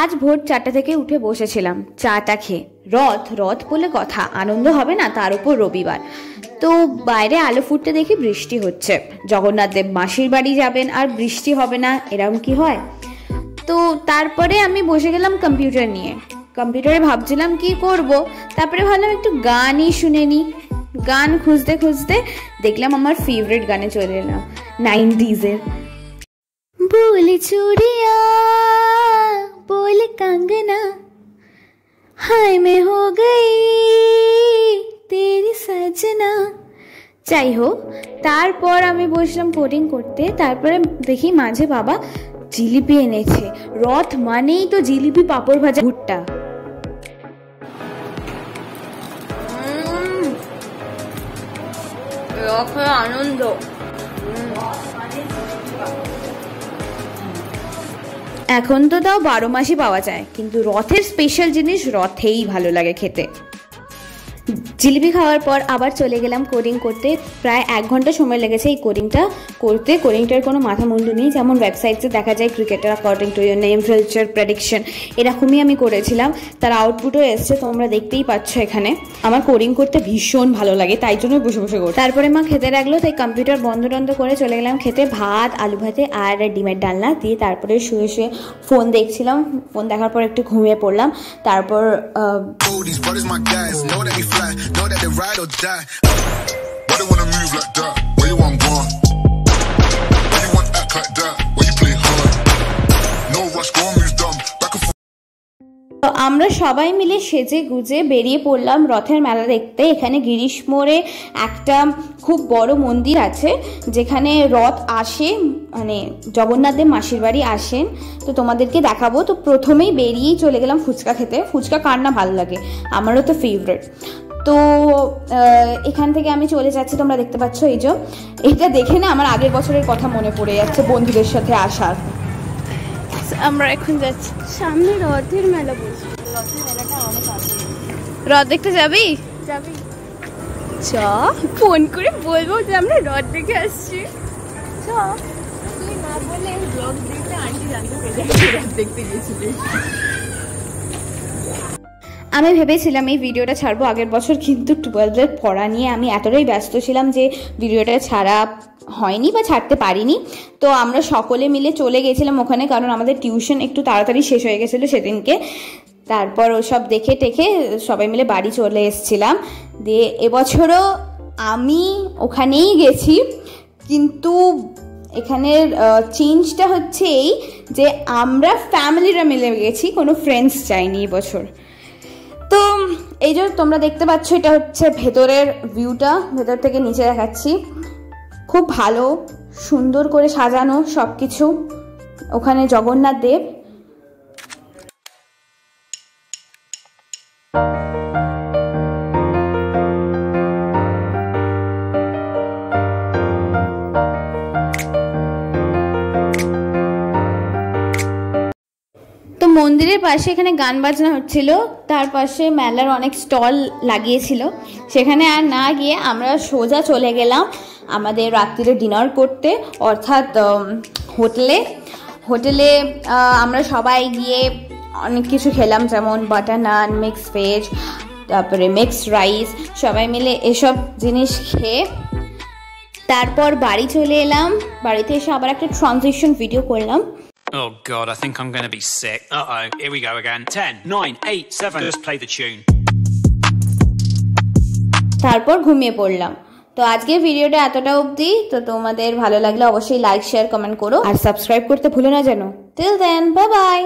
আজ ভোর 4টা থেকে উঠে বসেছিলাম চাটা খেয়ে। রথ বলে কথা, আনন্দ হবে না, তার উপর রবিবার। তো বাইরে আলো ফুটতে দেখি বৃষ্টি হচ্ছে। জগন্নাথ দেব মাসির বাড়ি যাবেন আর বৃষ্টি হবে না, এরকম কি হয়? তো তারপরে আমি বসে গেলাম কম্পিউটার নিয়ে। কম্পিউটারে ভাবছিলাম কি করব, তারপরে ভাবলাম একটু গানই শুনে নিই। গান খুঁজতে খুঁজতে দেখলাম আমার ফেভারিট গানে চলে এলাম 90s-এর। बोले चूड़िया बोले कंगना हाय मैं हो गई तेरी सजना। যাই হোক, তারপর আমি বসলাম কোডিং করতে। তারপরে দেখি মাঝে বাবা জিলিপি এনেছে। রথ মানেই তো জিলিপি, পাঁপড় ভাজা, ভুট্টা। আনন্দ। এখন তো তাও 12 মাসই পাওয়া যায়, কিন্তু রথের স্পেশাল জিনিস রথেই ভালো লাগে খেতে। জিলিপি খাওয়ার পর আবার চলে গেলাম কোডিং করতে। প্রায় 1 ঘন্টা সময় লেগেছে এই কোডিংটা করতে। কোডিংটার কোনো মাথা মুন্ডু নেই, যেমন ওয়েবসাইটসে দেখা যায় cricketer according to your name, future prediction, এরকমই আমি করেছিলাম। তার আউটপুটও এসছে, তোমরা দেখতেই পাচ্ছ এখানে। আমার কোডিং করতে ভীষণ ভালো লাগে, তাই জন্য বসে বসে করি। তারপরে মা খেতে লাগলো, তাই কম্পিউটার বন্ধ করে চলে গেলাম খেতে। ভাত, আলু ভাতে আর ডিমের ডালনা দিয়ে তারপরে শুয়ে শুয়ে ফোন দেখছিলাম। ফোন দেখার পর একটু ঘুমিয়ে পড়লাম। তারপর know that they ride or die. Why they wanna move like that? Where you want gone? Why you want act like that? Why you play hard? No rush, go on, move dumb. Back and forth. তো আমরা সবাই মিলে সেজে গুজে বেরিয়ে পড়লাম রথের মেলা দেখতে। এখানে গিরিশ মোড়ে একটা খুব বড় মন্দির আছে, যেখানে রথ আসে, মানে জগন্নাথ দেব মাসির বাড়ি আসেন। তো তোমাদেরকে দেখাবো। তো প্রথমেই বেরিয়েই চলে গেলাম ফুচকা খেতে। ফুচকা কার না ভালো লাগে, আমারও তো ফেভারিট। তো এখান থেকে আমি চলে যাচ্ছি, তোমরা দেখতে পাচ্ছ। এই যে এটা দেখে না আমার আগের বছরের কথা মনে পড়ে যাচ্ছে, বন্ধুদের সাথে আসার। আমরা এখন যাচ্ছি, সামনে রথের মেলা বলছি। রথের মেলাটা অনেক আছে। রথ দেখতে যাবি? চ, ফোন করে বলবো যে আমরা রথ দেখে আসছি। চ, তুই না বলে ব্লগ দেখতে আন্টি জানতে পেরে রথ দেখতে গেছিলি। আমি ভেবেছিলাম এই ভিডিওটা ছাড়বো আগের বছর, কিন্তু 12-এর পড়া নিয়ে আমি এতটাই ব্যস্ত ছিলাম যে ভিডিওটা ছাড়া হয়নি বা ছাড়তে পারিনি। তো আমরা সকলে মিলে চলে গেছিলাম ওখানে, কারণ আমাদের টিউশন একটু তাড়াতাড়ি শেষ হয়ে গেছিলো সেদিনকে। তারপর ওসব দেখে টেখে সবাই মিলে বাড়ি চলে এসেছিলাম। দিয়ে এবছরও আমি ওখানেই গেছি, কিন্তু এখানের চেঞ্জটা হচ্ছে এই যে আমরা ফ্যামিলিরা মিলে গেছি, কোনো ফ্রেন্ডস যাইনি এবছর। তো এই যে তোমরা দেখতে পাচ্ছ, এটা হচ্ছে ভেতরের ভিউটা, ভেতর থেকে নিচে দেখাচ্ছি। খুব ভালো, সুন্দর করে সাজানো সব কিছু। ওখানে জগন্নাথ দেব। তো মন্দিরের পাশে এখানে গান বাজনা হচ্ছিল, তার পাশে মেলার অনেক স্টল লাগিয়েছিল। সেখানে আর না গিয়ে আমরা সোজা চলে গেলাম আমাদের রাত্রিরে ডিনার করতে, অর্থাৎ হোটেলে আমরা সবাই গিয়ে অনেক কিছু খেলাম, যেমন বাটার নান, মিক্স ভেজ, তারপরে মিক্সড রাইস, সবাই মিলে এসব জিনিস খেয়ে তারপর বাড়ি চলে এলাম। বাড়িতে এসে আবার একটা ট্রানজিশন ভিডিও করলাম। Oh God, I think I'm going to be sick. Uh-oh, here we go again. 10, 9, 8, 7. Just play the tune. তারপর ঘুমিয়ে পড়লাম। তো আজকের ভিডিওটা এতটা অবধি। তো তোমাদের ভালো লাগলে অবশ্যই লাইক, শেয়ার, কমেন্ট করো আর সাবস্ক্রাইব করতে ভুলো না যেন। Till then, bye by.